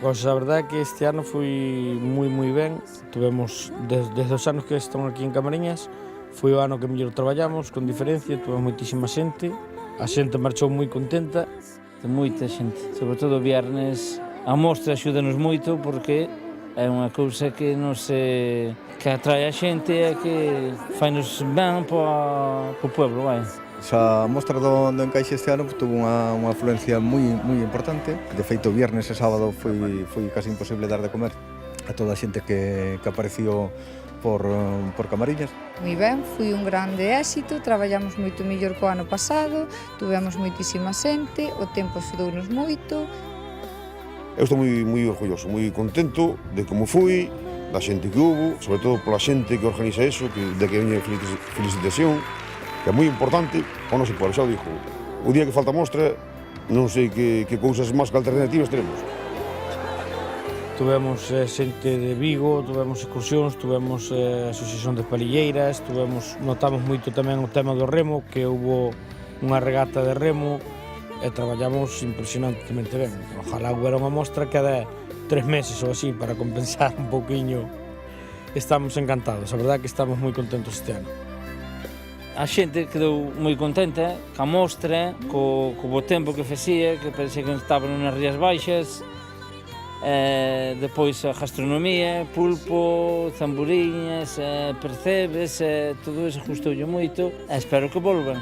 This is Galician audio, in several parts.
Pois a verdade é que este ano foi moi ben. Tivemos, desde os anos que estão aquí en Camariñas, foi o ano que mellor traballamos, con diferencia, tivemos moitísima xente, a xente marchou moi contenta. Moita xente, sobre todo o viernes. A mostra axúdanos moito porque é unha cousa que que atrae a xente e que fai-nos ben para o pueblo, vai. A mostra do Encaixe este ano tuvo unha afluencia moi importante. De feito, o viernes e sábado foi casi imposible dar de comer a toda a xente que apareció por Camariñas. Moi ben, foi un grande éxito, traballamos moito mellor que o ano pasado, tuvemos moitísima xente, o tempo axudounos moito. Eu estou moi orgulloso, moi contento de como foi, da xente que hubo, sobre todo pola xente que organiza eso, de que veña felicitación, que é moi importante para o noso pueblo. Xa o dixo, o día que falta mostra, non sei que cousas máis que alternativas teremos. Tuvemos xente de Vigo, tuvemos excursións, tuvemos asociación de palilleiras, notamos moito tamén o tema do remo, que houbo unha regata de remo e traballamos impresionantemente ben. Ojalá hubiera unha mostra cada 3 meses ou así para compensar un pouquiño. Estamos encantados, a verdade é que estamos moi contentos este ano. A xente quedou moi contenta ca mostra, co bo tempo que facía, que parecía que estaban nas Rías Baixas. Depois a gastronomía, pulpo, zamburiñas, percebes, todo iso gustoulle moito e espero que volvan.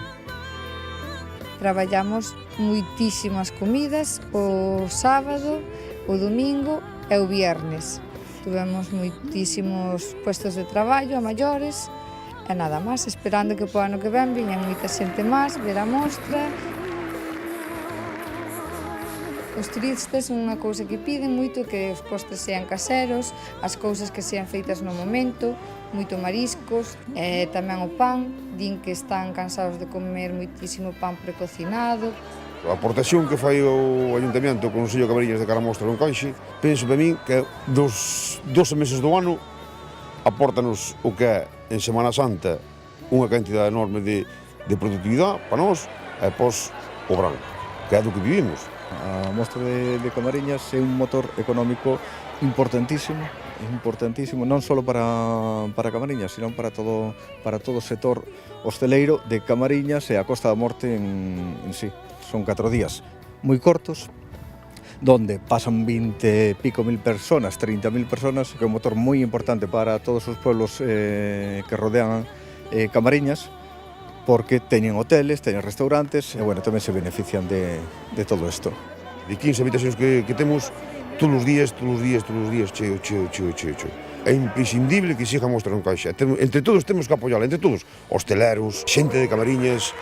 Traballamos moitísimas comidas o sábado, o domingo e o viernes. Tuvemos moitísimos puestos de traballo a maiores e nada máis, esperando que po ano que ven viña moita xente máis, ver a mostra. Os turistas unha cousa que piden moito que os postres sean caseros, as cousas que sean feitas no momento, moito mariscos, e tamén o pan, din que están cansados de comer moitísimo pan precocinado. A aportación que fai o Ayuntamiento con o Consello de Camariñas de cara a mostra do Encaixe, penso para min que dos 12 meses do ano apórtanos o que é en Semana Santa unha cantidade enorme de productividade para nós e pos o verán, que é do que vivimos. A mostra de Camariñas é un motor económico importantísimo, non só para Camariñas, sino para todo o sector hosteleiro de Camariñas e a Costa da Morte en sí. Son 4 días moi cortos, donde pasan 20 e pico mil personas, 30.000 personas, que é un motor moi importante para todos os pueblos que rodean Camariñas, porque teñen hoteles, teñen restaurantes e, bueno, tamén se benefician de todo isto. De 15 habitacións que temos, todos os días, cheo. É imprescindible que siga a mostra no Encaixe. Entre todos temos que apoiarla, entre todos, hosteleros, xente de Camariñas,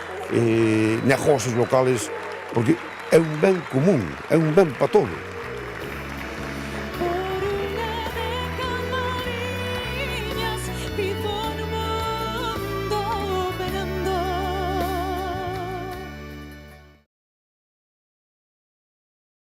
negocios locales, porque é un ben común, é un ben para todos.